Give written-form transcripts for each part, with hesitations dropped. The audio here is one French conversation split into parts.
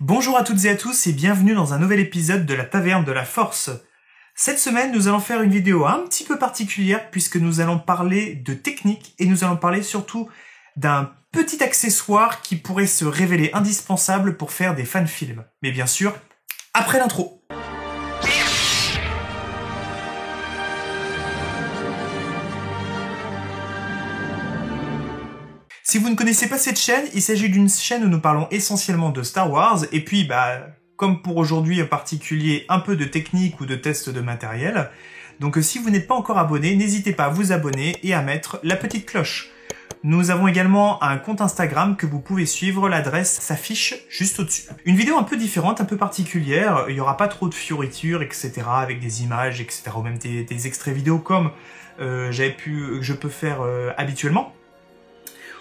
Bonjour à toutes et à tous et bienvenue dans un nouvel épisode de la Taverne de la Force. Cette semaine, nous allons faire une vidéo un petit peu particulière puisque nous allons parler de technique et nous allons parler surtout d'un petit accessoire qui pourrait se révéler indispensable pour faire des fan-films. Mais bien sûr, après l'intro. Si vous ne connaissez pas cette chaîne, il s'agit d'une chaîne où nous parlons essentiellement de Star Wars, et puis, comme pour aujourd'hui en particulier, un peu de technique ou de tests de matériel. Donc si vous n'êtes pas encore abonné, n'hésitez pas à vous abonner et à mettre la petite cloche. Nous avons également un compte Instagram que vous pouvez suivre, l'adresse s'affiche juste au-dessus. Une vidéo un peu différente, un peu particulière, il n'y aura pas trop de fioritures, etc., avec des images, etc., ou même des extraits vidéo comme je peux faire habituellement.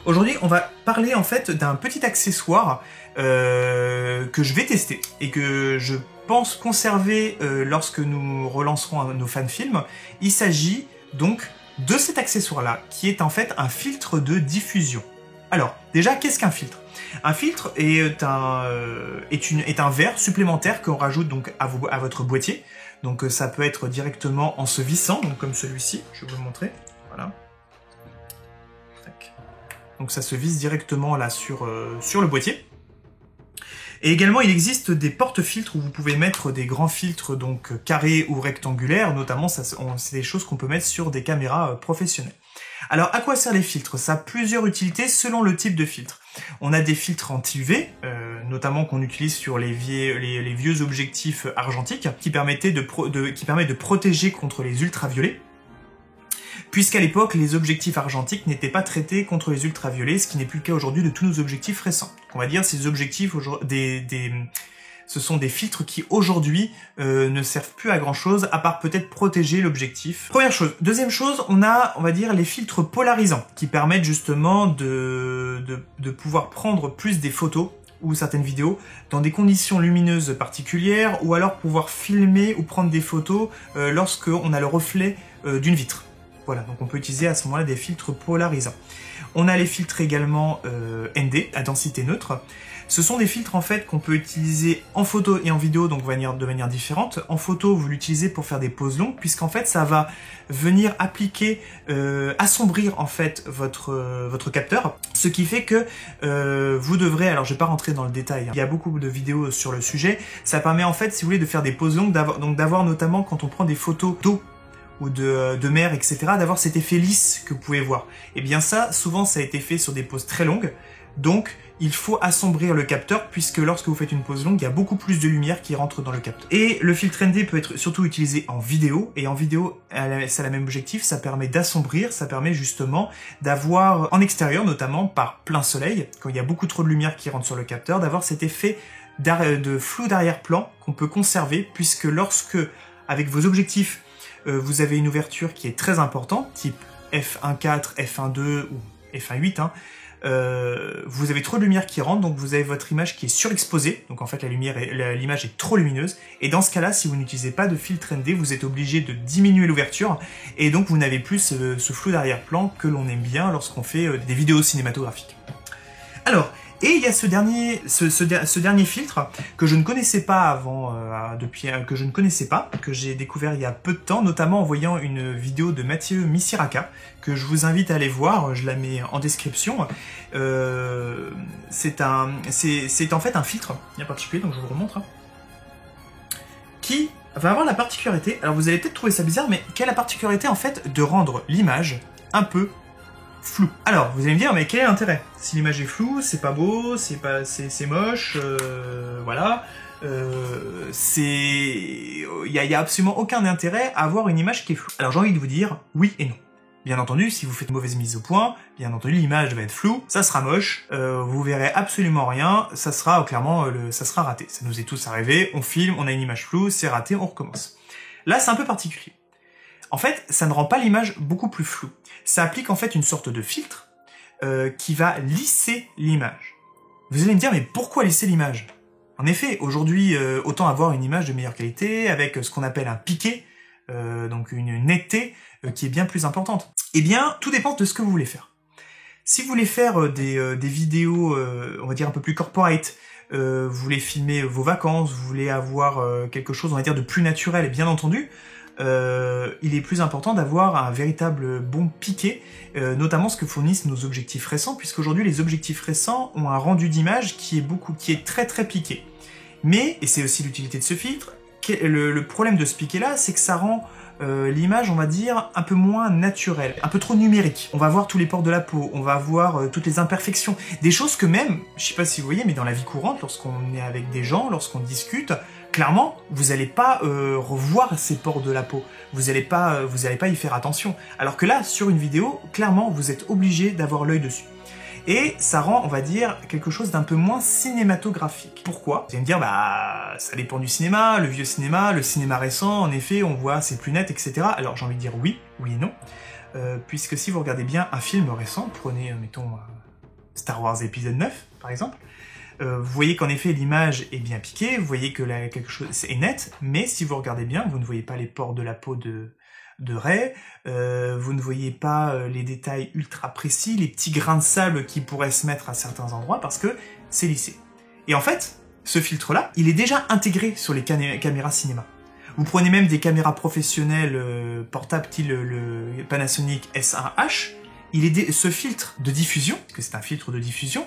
Aujourd'hui, on va parler en fait d'un petit accessoire que je vais tester et que je pense conserver lorsque nous relancerons nos fan-films. Il s'agit donc de cet accessoire-là, qui est en fait un filtre de diffusion. Alors, déjà, qu'est-ce qu'un filtre? Un filtre est un verre supplémentaire qu'on rajoute donc à votre boîtier. Donc ça peut être directement en se vissant, donc comme celui-ci, je vais vous le montrer. Voilà. Donc ça se visse directement là sur le boîtier. Et également, il existe des porte-filtres où vous pouvez mettre des grands filtres donc carrés ou rectangulaires. Notamment, c'est des choses qu'on peut mettre sur des caméras professionnelles. Alors, à quoi servent les filtres? Ça a plusieurs utilités selon le type de filtre. On a des filtres anti-UV, notamment qu'on utilise sur les vieux objectifs argentiques, qui permettent de protéger contre les ultraviolets. Puisqu'à l'époque, les objectifs argentiques n'étaient pas traités contre les ultraviolets, ce qui n'est plus le cas aujourd'hui de tous nos objectifs récents. On va dire ces objectifs, ce sont des filtres qui aujourd'hui ne servent plus à grand chose, à part peut-être protéger l'objectif. Première chose. Deuxième chose, on va dire, les filtres polarisants, qui permettent justement de pouvoir prendre plus des photos ou certaines vidéos dans des conditions lumineuses particulières, ou alors pouvoir filmer ou prendre des photos lorsqu'on a le reflet d'une vitre. Voilà, donc on peut utiliser à ce moment-là des filtres polarisants. On a les filtres également ND, à densité neutre. Ce sont des filtres en fait qu'on peut utiliser en photo et en vidéo, donc de manière différente. En photo, vous l'utilisez pour faire des poses longues, puisqu'en fait ça va venir appliquer, assombrir en fait votre capteur, ce qui fait que vous devrez, alors je vais pas rentrer dans le détail, hein, il y a beaucoup de vidéos sur le sujet, ça permet en fait, si vous voulez, de faire des poses longues, d'avoir notamment quand on prend des photos d'eau, ou de mer, etc., d'avoir cet effet lisse que vous pouvez voir. Et bien ça, souvent, ça a été fait sur des poses très longues, donc il faut assombrir le capteur, puisque lorsque vous faites une pose longue, il y a beaucoup plus de lumière qui rentre dans le capteur. Et le filtre ND peut être surtout utilisé en vidéo, et en vidéo, ça a le même objectif, ça permet d'assombrir, ça permet justement d'avoir, en extérieur notamment, par plein soleil, quand il y a beaucoup trop de lumière qui rentre sur le capteur, d'avoir cet effet de flou d'arrière-plan qu'on peut conserver, puisque lorsque, avec vos objectifs, vous avez une ouverture qui est très importante, type f1.4, f1.2 ou f1.8, hein, vous avez trop de lumière qui rentre, donc vous avez votre image qui est surexposée, donc en fait l'image est trop lumineuse, et dans ce cas-là, si vous n'utilisez pas de filtre ND, vous êtes obligé de diminuer l'ouverture, et donc vous n'avez plus ce flou d'arrière-plan que l'on aime bien lorsqu'on fait des vidéos cinématographiques. Alors, et il y a ce dernier filtre que je ne connaissais pas avant, que j'ai découvert il y a peu de temps, notamment en voyant une vidéo de Mathieu Misiraka, que je vous invite à aller voir, je la mets en description. C'est en fait un filtre bien particulier, donc je vous remontre, hein, qui va avoir la particularité, alors vous allez peut-être trouver ça bizarre, mais qui a la particularité en fait de rendre l'image un peu flou. Alors, vous allez me dire, mais quel est l'intérêt? Si l'image est floue, c'est pas beau, c'est moche, voilà. Il y a absolument aucun intérêt à avoir une image qui est floue. Alors j'ai envie de vous dire oui et non. Bien entendu, si vous faites une mauvaise mise au point, bien entendu l'image va être floue, ça sera moche, vous verrez absolument rien, ça sera clairement, ça sera raté. Ça nous est tous arrivé, on filme, on a une image floue, c'est raté, on recommence. Là, c'est un peu particulier. En fait, ça ne rend pas l'image beaucoup plus floue. Ça applique en fait une sorte de filtre qui va lisser l'image. Vous allez me dire, mais pourquoi lisser l'image? En effet, aujourd'hui, autant avoir une image de meilleure qualité avec ce qu'on appelle un piqué, donc une netteté qui est bien plus importante. Eh bien, tout dépend de ce que vous voulez faire. Si vous voulez faire des vidéos, on va dire un peu plus corporate, vous voulez filmer vos vacances, vous voulez avoir quelque chose, on va dire, de plus naturel, et bien entendu, il est plus important d'avoir un véritable bon piqué, notamment ce que fournissent nos objectifs récents, puisqu'aujourd'hui les objectifs récents ont un rendu d'image qui est très piqué. Mais, et c'est aussi l'utilité de ce filtre, le problème de ce piqué-là, c'est que ça rend l'image, on va dire, un peu moins naturelle, un peu trop numérique. On va voir tous les pores de la peau, on va voir toutes les imperfections, des choses que même, je sais pas si vous voyez, mais dans la vie courante, lorsqu'on est avec des gens, lorsqu'on discute, clairement, vous n'allez pas revoir ces pores de la peau, vous n'allez pas y faire attention. Alors que là, sur une vidéo, clairement, vous êtes obligé d'avoir l'œil dessus. Et ça rend, on va dire, quelque chose d'un peu moins cinématographique. Pourquoi? Vous allez me dire, bah, ça dépend du cinéma, le vieux cinéma, le cinéma récent, en effet, on voit, c'est plus net, etc. Alors j'ai envie de dire oui, oui et non. Puisque si vous regardez bien un film récent, prenez, mettons, Star Wars épisode 9, par exemple, vous voyez qu'en effet, l'image est bien piquée, vous voyez que quelque chose est net, mais si vous regardez bien, vous ne voyez pas les pores de la peau de Rey, vous ne voyez pas les détails ultra précis, les petits grains de sable qui pourraient se mettre à certains endroits parce que c'est lissé. Et en fait, ce filtre-là, il est déjà intégré sur les caméras cinéma. Vous prenez même des caméras professionnelles portables, style le Panasonic S1H, ce filtre de diffusion, parce que c'est un filtre de diffusion,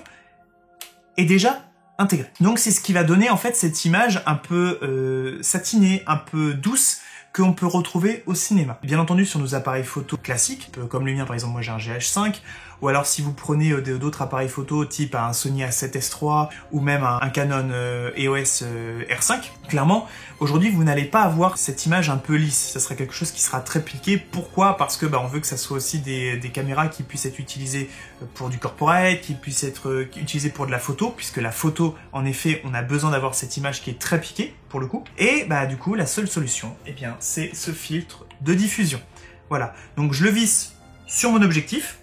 est déjà intégré. Donc c'est ce qui va donner en fait cette image un peu satinée, un peu douce, qu'on peut retrouver au cinéma. Bien entendu sur nos appareils photo classiques, comme le mien par exemple, moi j'ai un GH5, ou alors si vous prenez d'autres appareils photo type un Sony A7S III ou même un Canon EOS R5, clairement aujourd'hui vous n'allez pas avoir cette image un peu lisse, ça serait quelque chose qui sera très piqué. Pourquoi? Parce que on veut que ça soit aussi des caméras qui puissent être utilisées pour du corporate, qui puissent être utilisées pour de la photo, puisque la photo en effet on a besoin d'avoir cette image qui est très piquée pour le coup. Et du coup la seule solution, eh bien c'est ce filtre de diffusion. Voilà, donc je le visse sur mon objectif.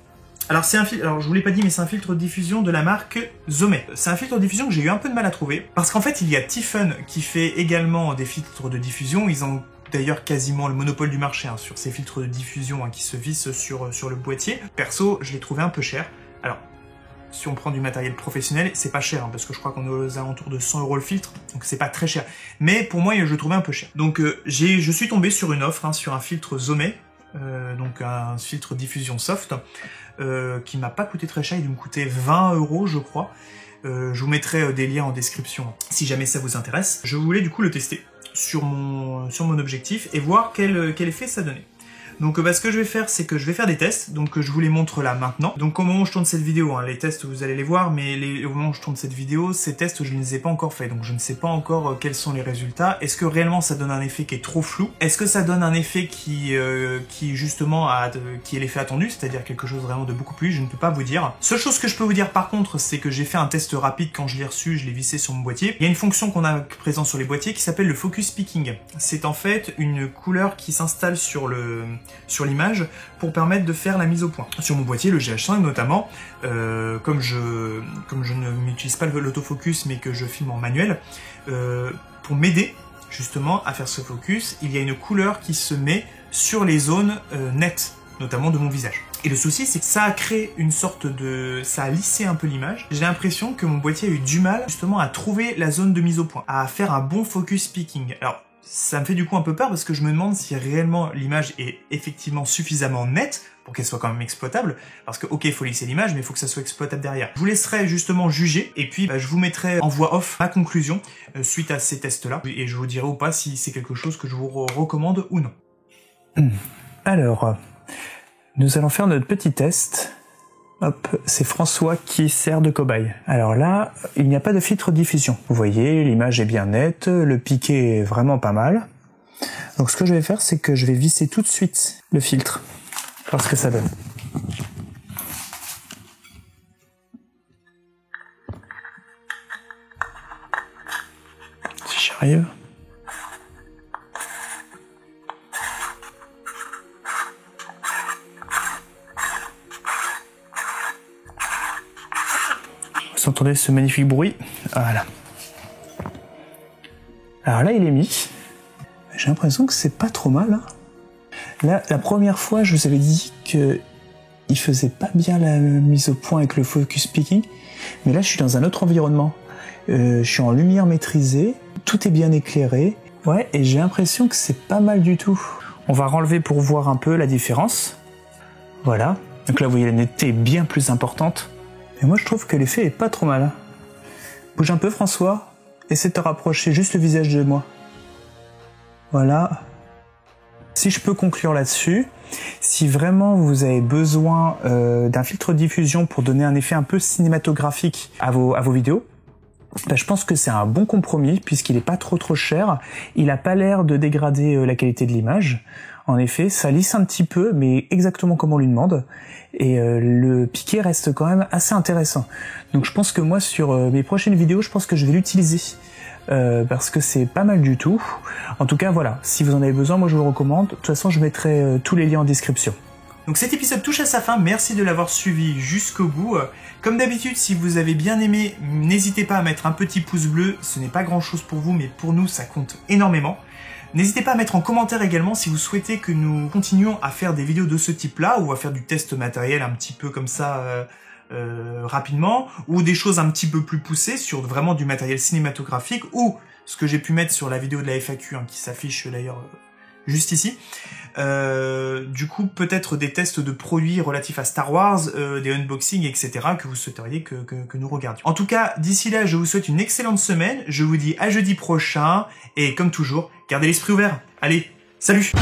Alors c'est un filtre, alors je vous l'ai pas dit, mais c'est un filtre de diffusion de la marque Zomet. C'est un filtre de diffusion que j'ai eu un peu de mal à trouver, parce qu'en fait il y a Tiffen qui fait également des filtres de diffusion. Ils ont d'ailleurs quasiment le monopole du marché sur ces filtres de diffusion qui se vissent sur le boîtier. Perso, je l'ai trouvé un peu cher. Alors, si on prend du matériel professionnel, c'est pas cher, parce que je crois qu'on est aux alentours de 100 € le filtre, donc c'est pas très cher. Mais pour moi, je le trouvais un peu cher. Donc je suis tombé sur une offre, sur un filtre Zomet, donc un filtre diffusion soft, qui m'a pas coûté très cher, il me coûtait 20 € je crois. Je vous mettrai des liens en description si jamais ça vous intéresse. Je voulais du coup le tester sur mon objectif et voir quel effet ça donnait. Donc ce que je vais faire, c'est que je vais faire des tests, donc je vous les montre là maintenant. Donc au moment où je tourne cette vidéo, les tests vous allez les voir, mais au moment où je tourne cette vidéo, ces tests je ne les ai pas encore faits, donc je ne sais pas encore quels sont les résultats. Est-ce que réellement ça donne un effet qui est trop flou? Est-ce que ça donne un effet qui justement qui est l'effet attendu, c'est-à-dire quelque chose vraiment de beaucoup plus? Je ne peux pas vous dire. Seule chose que je peux vous dire par contre, c'est que j'ai fait un test rapide quand je l'ai reçu, je l'ai vissé sur mon boîtier. Il y a une fonction qu'on a présente sur les boîtiers qui s'appelle le focus peaking. C'est en fait une couleur qui s'installe sur l'image pour permettre de faire la mise au point. Sur mon boîtier, le GH5 notamment, comme je ne m'utilise pas l'autofocus mais que je filme en manuel, pour m'aider justement à faire ce focus, il y a une couleur qui se met sur les zones nettes, notamment de mon visage. Et le souci, c'est que ça a créé une sorte de... ça a lissé un peu l'image. J'ai l'impression que mon boîtier a eu du mal justement à trouver la zone de mise au point, à faire un bon focus peaking. Alors, ça me fait du coup un peu peur parce que je me demande si réellement l'image est effectivement suffisamment nette pour qu'elle soit quand même exploitable, parce que ok, il faut lisser l'image, mais il faut que ça soit exploitable derrière. Je vous laisserai justement juger, et puis je vous mettrai en voix off ma conclusion suite à ces tests-là, et je vous dirai ou pas si c'est quelque chose que je vous recommande ou non. Alors, nous allons faire notre petit test. Hop, c'est François qui sert de cobaye. Alors là, il n'y a pas de filtre diffusion. Vous voyez, l'image est bien nette, le piqué est vraiment pas mal. Donc ce que je vais faire, c'est que je vais visser tout de suite le filtre, voir ce que ça donne. Si j'y arrive. Vous entendez ce magnifique bruit? Voilà. Alors là, il est mis. J'ai l'impression que c'est pas trop mal. Là, la première fois, je vous avais dit que il faisait pas bien la mise au point avec le focus peaking, mais là, je suis dans un autre environnement. Je suis en lumière maîtrisée, tout est bien éclairé. Ouais, et j'ai l'impression que c'est pas mal du tout. On va renlever pour voir un peu la différence. Voilà. Donc là, vous voyez, la netteté est bien plus importante. Et moi, je trouve que l'effet est pas trop mal. Bouge un peu, François. Essaie de te rapprocher juste le visage de moi. Voilà. Si je peux conclure là-dessus, si vraiment vous avez besoin d'un filtre de diffusion pour donner un effet un peu cinématographique à vos vidéos, ben, je pense que c'est un bon compromis puisqu'il n'est pas trop cher. Il n'a pas l'air de dégrader la qualité de l'image. En effet, ça lisse un petit peu, mais exactement comme on lui demande. Et le piqué reste quand même assez intéressant. Donc je pense que moi, sur mes prochaines vidéos, je pense que je vais l'utiliser. Parce que c'est pas mal du tout. En tout cas, voilà, si vous en avez besoin, moi je vous le recommande. De toute façon, je mettrai tous les liens en description. Donc cet épisode touche à sa fin, merci de l'avoir suivi jusqu'au bout. Comme d'habitude, si vous avez bien aimé, n'hésitez pas à mettre un petit pouce bleu, ce n'est pas grand chose pour vous, mais pour nous ça compte énormément. N'hésitez pas à mettre en commentaire également si vous souhaitez que nous continuions à faire des vidéos de ce type-là, ou à faire du test matériel un petit peu comme ça rapidement, ou des choses un petit peu plus poussées sur vraiment du matériel cinématographique, ou ce que j'ai pu mettre sur la vidéo de la FAQ, hein, qui s'affiche d'ailleurs juste ici. Du coup, peut-être des tests de produits relatifs à Star Wars, des unboxings, etc. que vous souhaiteriez que nous regardions. En tout cas, d'ici là, je vous souhaite une excellente semaine. Je vous dis à jeudi prochain. Et comme toujours, gardez l'esprit ouvert. Allez, salut!